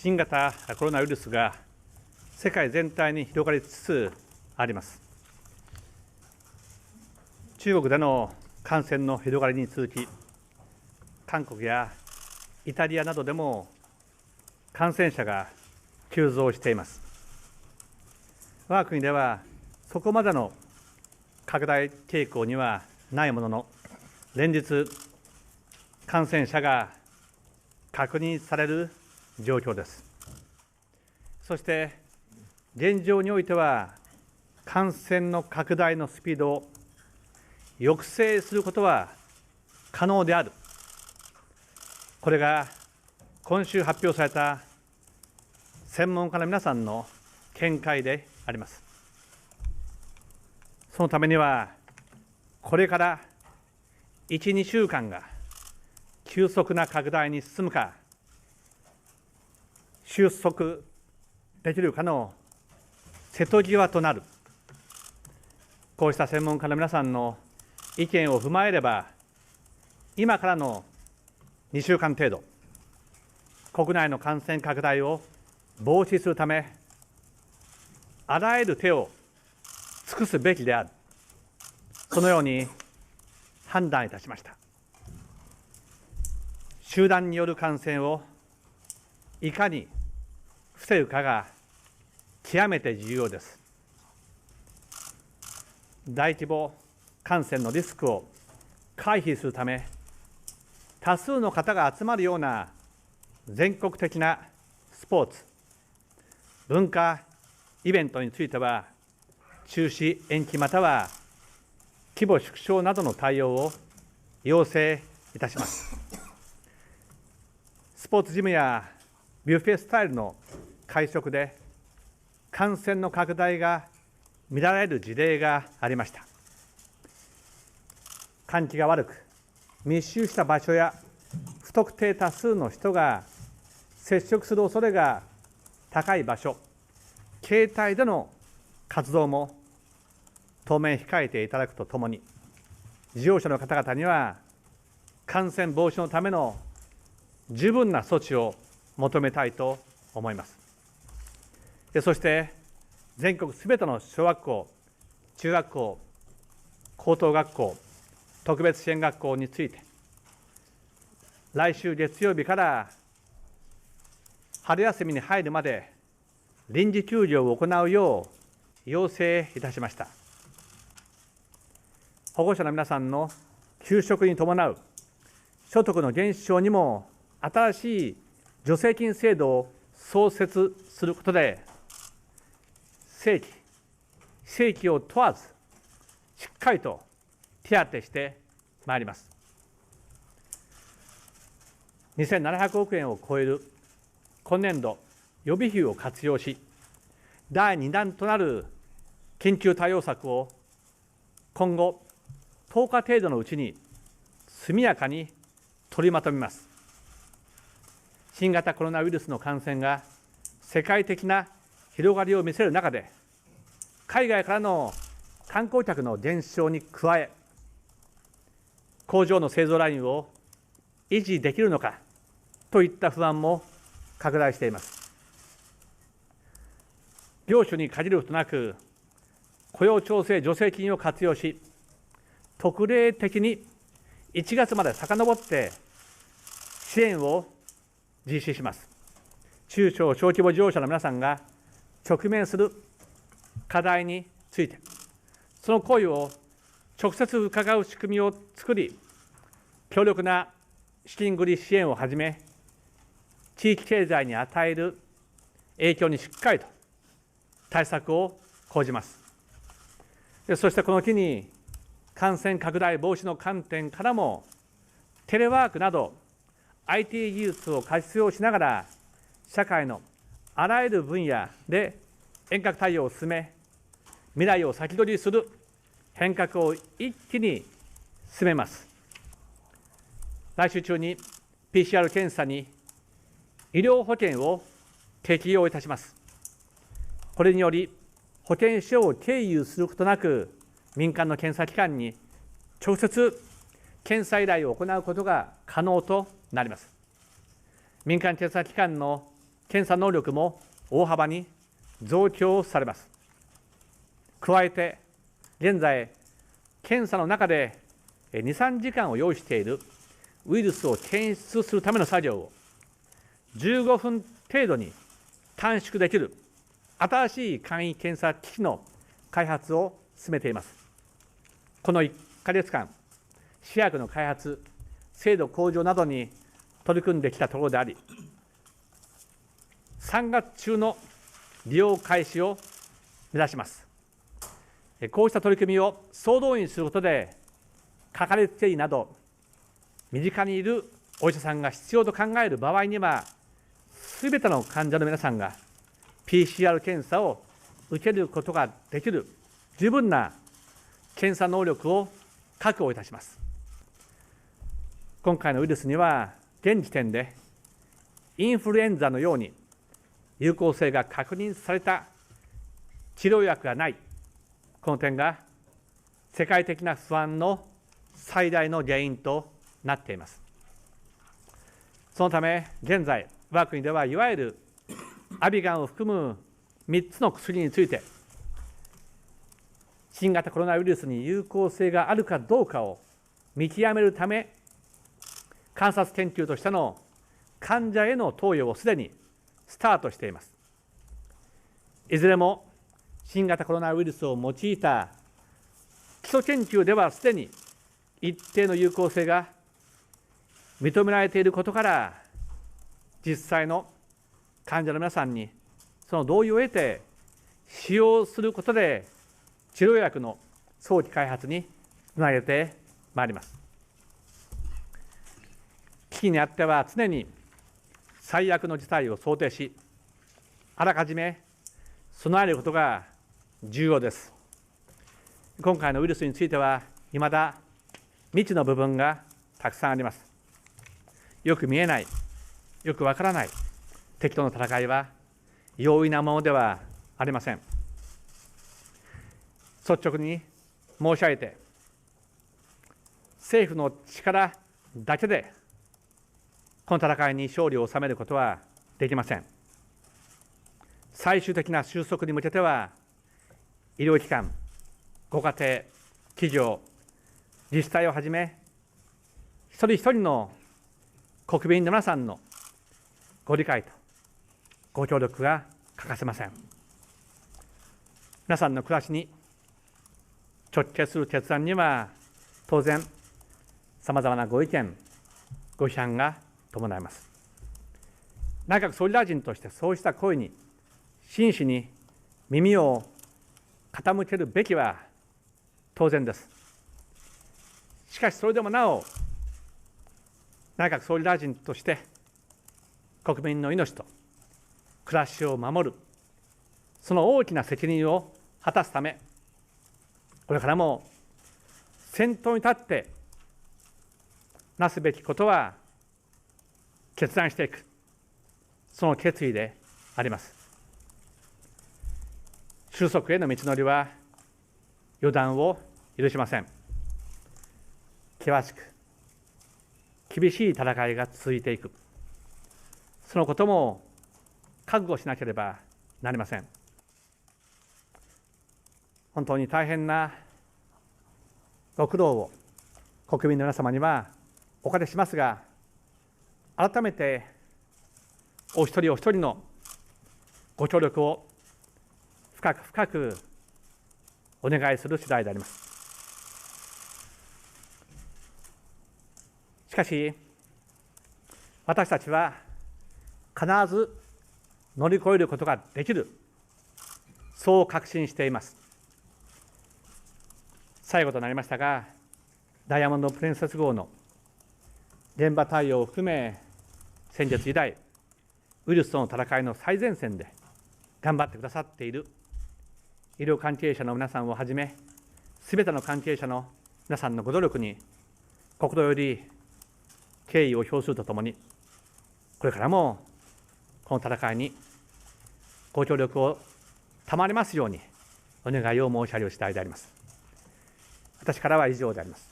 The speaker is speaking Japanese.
新型コロナウイルスが世界全体に広がりつつあります。中国での感染の広がりに続き、韓国やイタリアなどでも感染者が急増しています。我が国ではそこまでの拡大傾向にはないものの、連日感染者が確認される状況です。そして現状においては感染の拡大のスピードを抑制することは可能である。これが今週発表された専門家の皆さんの見解であります。そのためにはこれから1、2週間が急速な拡大に進むか、収束できるかの瀬戸際となる、こうした専門家の皆さんの意見を踏まえれば、今からの2週間程度、国内の感染拡大を防止するため、あらゆる手を尽くすべきである、そのように判断いたしました。集団による感染をいかに防ぐかが極めて重要です。大規模感染のリスクを回避するため、多数の方が集まるような全国的なスポーツ、文化イベントについては、中止、延期または規模縮小などの対応を要請いたします。スポーツジムやビュッフェスタイルの会食で感染の拡大が見られる事例がありました。換気が悪く、密集した場所や不特定多数の人が接触する恐れが高い場所、携帯での活動も当面控えていただくとともに、事業者の方々には感染防止のための十分な措置を求めたいと思います。そして全国すべての小学校、中学校、高等学校、特別支援学校について、来週月曜日から春休みに入るまで臨時休業を行うよう要請いたしました。保護者の皆さんの休職に伴う所得の減少にも新しい助成金制度を創設することで、正規、非正規を問わず、しっかりと手当てしてまいります。2700億円を超える今年度予備費を活用し、第2弾となる緊急対応策を今後10日程度のうちに速やかに取りまとめます。新型コロナウイルスの感染が世界的な広がりを見せる中で、海外からの観光客の減少に加え、工場の製造ラインを維持できるのかといった不安も拡大しています。業種に限ることなく、雇用調整助成金を活用し、特例的に1月まで遡って支援を実施します。中小小規模事業者の皆さんが直面する課題について、その声を直接伺う仕組みを作り、強力な資金繰り支援をはじめ、地域経済に与える影響にしっかりと対策を講じます。そしてこの機に、感染拡大防止の観点からも、テレワークなど IT 技術を活用しながら、社会のあらゆる分野で遠隔対応を進め、未来を先取りする変革を一気に進めます。来週中に PCR 検査に医療保険を適用いたします。これにより、保険証を経由することなく、民間の検査機関に直接検査依頼を行うことが可能となります。民間検査機関の検査能力も大幅に増強されます。加えて、現在、検査の中で2、3時間を要しているウイルスを検出するための作業を15分程度に短縮できる新しい簡易検査機器の開発を進めています。この1ヶ月間、試薬の開発、精度向上などに取り組んできたところであり、3月中の利用開始を目指します。こうした取り組みを総動員することで、かかりつけ医など、身近にいるお医者さんが必要と考える場合には、すべての患者の皆さんが PCR 検査を受けることができる十分な検査能力を確保いたします。今回のウイルスには、現時点でインフルエンザのように有効性が確認された治療薬がない、この点が世界的な不安の最大の原因となっています。そのため、現在、我が国ではいわゆるアビガンを含む3つの薬について、新型コロナウイルスに有効性があるかどうかを見極めるため、観察研究としての患者への投与をすでにスタートしています。いずれも新型コロナウイルスを用いた基礎研究ではすでに一定の有効性が認められていることから、実際の患者の皆さんにその同意を得て使用することで治療薬の早期開発につなげてまいります。危機にあっては常に最悪の事態を想定し、あらかじめ備えることが重要です。今回のウイルスについては、いまだ未知の部分がたくさんあります。よく見えない、よくわからない敵との戦いは容易なものではありません。率直に申し上げて、政府の力だけでこの戦いに勝利を収めることはできません。最終的な収束に向けては、医療機関、ご家庭、企業、自治体をはじめ、一人一人の国民の皆さんのご理解とご協力が欠かせません。皆さんの暮らしに直結する決断には、当然、さまざまなご意見、ご批判が伴います。内閣総理大臣としてそうした声に真摯に耳を傾けるべきは当然です。しかしそれでもなお、内閣総理大臣として国民の命と暮らしを守る、その大きな責任を果たすため、これからも先頭に立ってなすべきことは決断していく、その決意であります。収束への道のりは予断を許しません。険しく厳しい戦いが続いていく、そのことも覚悟しなければなりません。本当に大変なご苦労を国民の皆様にはおかけしますが、改めてお一人お一人のご協力を深く深くお願いする次第であります。しかし、私たちは必ず乗り越えることができる、そう確信しています。最後となりましたが、ダイヤモンド・プリンセス号の現場対応を含め、先日以来、ウイルスとの戦いの最前線で頑張ってくださっている医療関係者の皆さんをはじめ、すべての関係者の皆さんのご努力に心より敬意を表するとともに、これからもこの戦いにご協力を賜りますようにお願いを申し上げる次第であります。私からは以上であります。